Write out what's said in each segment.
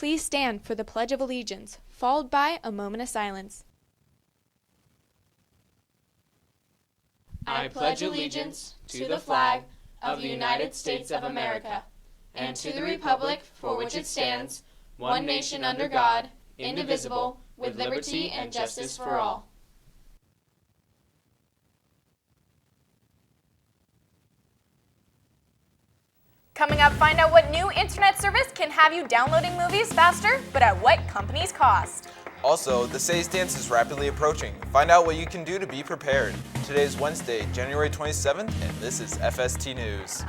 Please stand for the Pledge of Allegiance, followed by a moment of silence. I pledge allegiance to the flag of the United States of America and to the republic for which it stands, one nation under God, indivisible, with liberty and justice for all. Coming up, find out what new internet service can have you downloading movies faster, but at what company's cost. Also, the Say's Dance is rapidly approaching. Find out what you can do to be prepared. Today is Wednesday, January 27th, and this is FST News.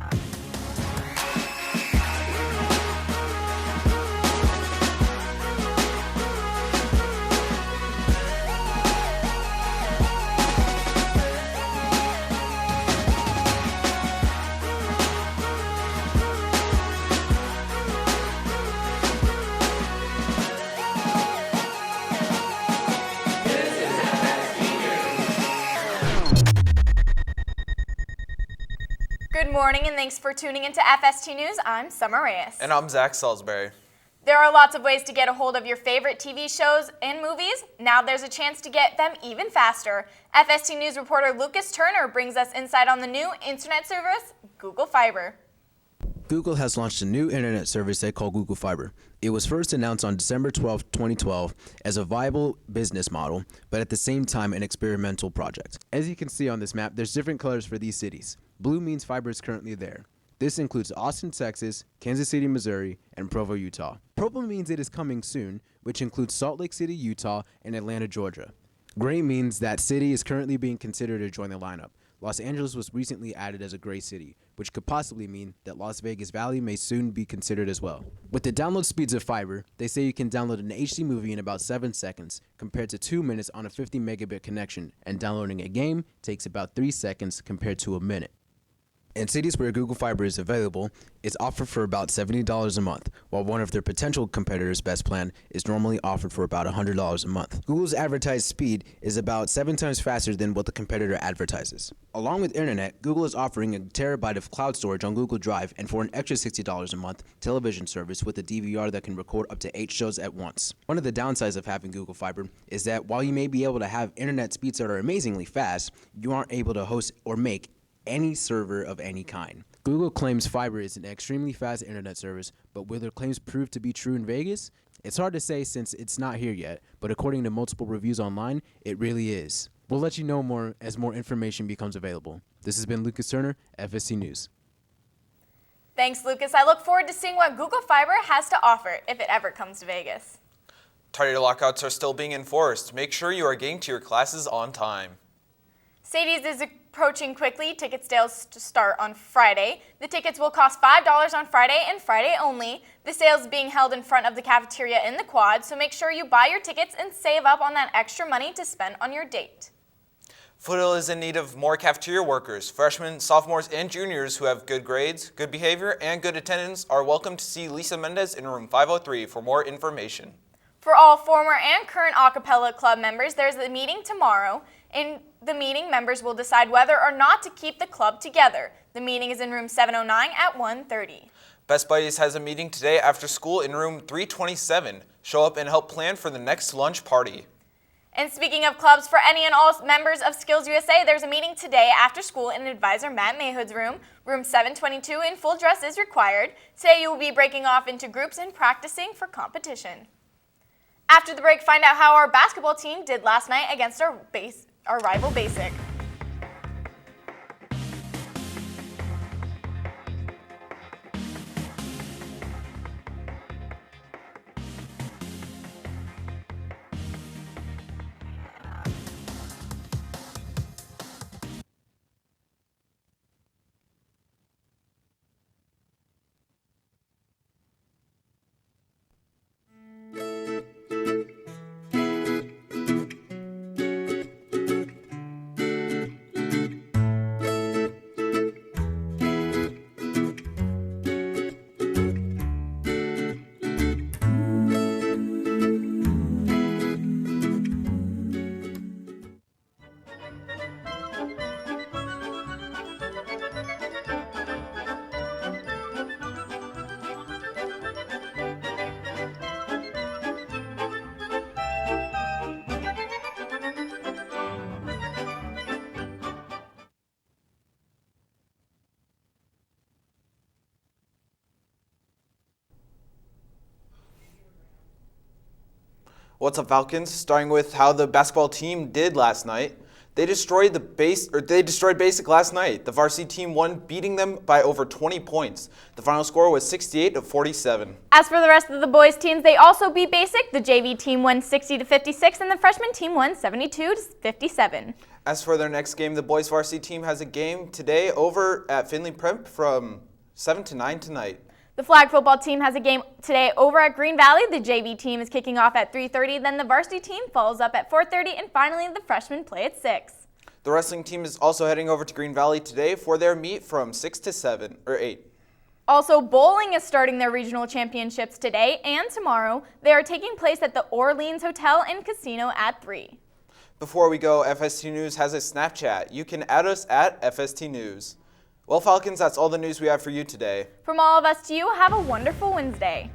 Good morning and thanks for tuning into FST News. I'm Summer Reyes. And I'm Zach Salisbury. There are lots of ways to get a hold of your favorite TV shows and movies. Now there's a chance to get them even faster. FST News reporter Lucas Turner brings us insight on the new internet service, Google Fiber. Google has launched a new internet service they call Google Fiber. It was first announced on December 12, 2012 as a viable business model, but at the same time an experimental project. As you can see on this map, there's different colors for these cities. Blue means fiber is currently there. This includes Austin, Texas, Kansas City, Missouri, and Provo, Utah. Purple means it is coming soon, which includes Salt Lake City, Utah, and Atlanta, Georgia. Gray means that city is currently being considered to join the lineup. Los Angeles was recently added as a gray city, which could possibly mean that Las Vegas Valley may soon be considered as well. With the download speeds of fiber, they say you can download an HD movie in about 7 seconds, compared to 2 minutes on a 50 megabit connection, and downloading a game takes about 3 seconds compared to a minute. In cities where Google Fiber is available, it's offered for about $70 a month, while one of their potential competitors' best plan is normally offered for about $100 a month. Google's advertised speed is about 7 times faster than what the competitor advertises. Along with internet, Google is offering a terabyte of cloud storage on Google Drive and for an extra $60 a month, television service with a DVR that can record up to 8 shows at once. One of the downsides of having Google Fiber is that while you may be able to have internet speeds that are amazingly fast, you aren't able to host or make any server of any kind. Google claims fiber is an extremely fast internet service, but will their claims prove to be true in Vegas? It's hard to say since it's not here yet, but according to multiple reviews online, it really is. We'll let you know more as more information becomes available. This has been Lucas Turner, FSC News. Thanks, Lucas. I look forward to seeing what Google Fiber has to offer if it ever comes to Vegas. Tardy lockouts are still being enforced. Make sure you are getting to your classes on time. Sadie's is approaching quickly. Ticket sales to start on Friday. The tickets will cost $5 on Friday and Friday only. The sale is being held in front of the cafeteria in the quad, so make sure you buy your tickets and save up on that extra money to spend on your date. Foothill is in need of more cafeteria workers. Freshmen, sophomores, and juniors who have good grades, good behavior, and good attendance are welcome to see Lisa Mendez in room 503 for more information. For all former and current a cappella club members, there's a meeting tomorrow. In the meeting, members will decide whether or not to keep the club together. The meeting is in room 709 at 1:30. Best Buddies has a meeting today after school in room 327. Show up and help plan for the next lunch party. And speaking of clubs, for any and all members of Skills USA, there's a meeting today after school in advisor Matt Mayhood's room. Room 722 in full dress is required. Today you will be breaking off into groups and practicing for competition. After the break, find out how our basketball team did last night against our rival Basic. What's up, Falcons? Starting with how the basketball team did last night. They destroyed Basic last night. The varsity team won, beating them by over 20 points. The final score was 68-47. As for the rest of the boys' teams, they also beat Basic. The JV team won 60-56, and the freshman team won 72-57. As for their next game, the boys varsity team has a game today over at Finley Prep from 7 to 9 tonight. The flag football team has a game today over at Green Valley. The JV team is kicking off at 3:30, then the varsity team follows up at 4:30, and finally the freshmen play at 6. The wrestling team is also heading over to Green Valley today for their meet from 6 to 7 or 8. Also, bowling is starting their regional championships today and tomorrow. They are taking place at the Orleans Hotel and Casino at 3. Before we go, FST News has a Snapchat. You can add us at FST News. Well, Falcons, that's all the news we have for you today. From all of us to you, have a wonderful Wednesday.